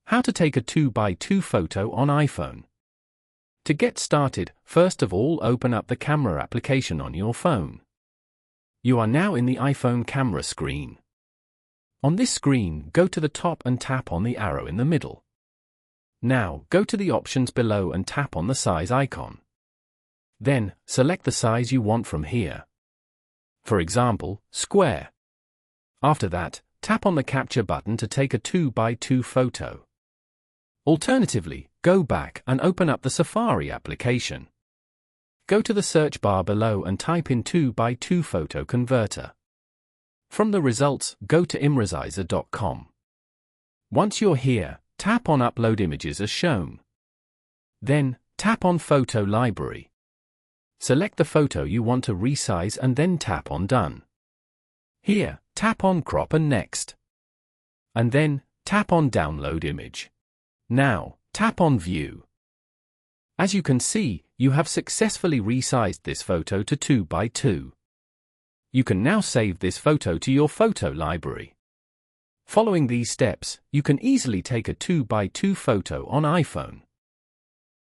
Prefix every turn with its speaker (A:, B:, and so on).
A: How to take a 2x2 photo on iPhone. To get started, first of all open up the camera application on your phone. You are now in the iPhone camera screen. On this screen, go to the top and tap on the arrow in the middle. Now, go to the options below and tap on the size icon. Then, select the size you want from here. For example, square. After that, tap on the capture button to take a 2x2 photo. Alternatively, go back and open up the Safari application. Go to the search bar below and type in 2x2 photo converter. From the results, go to imresizer.com. Once you're here, tap on Upload Images as shown. Then, tap on Photo Library. Select the photo you want to resize and then tap on Done. Here, tap on Crop and Next. And then, tap on Download Image. Now, tap on View. As you can see, you have successfully resized this photo to 2x2. You can now save this photo to your photo library. Following these steps, you can easily take a 2x2 photo on iPhone.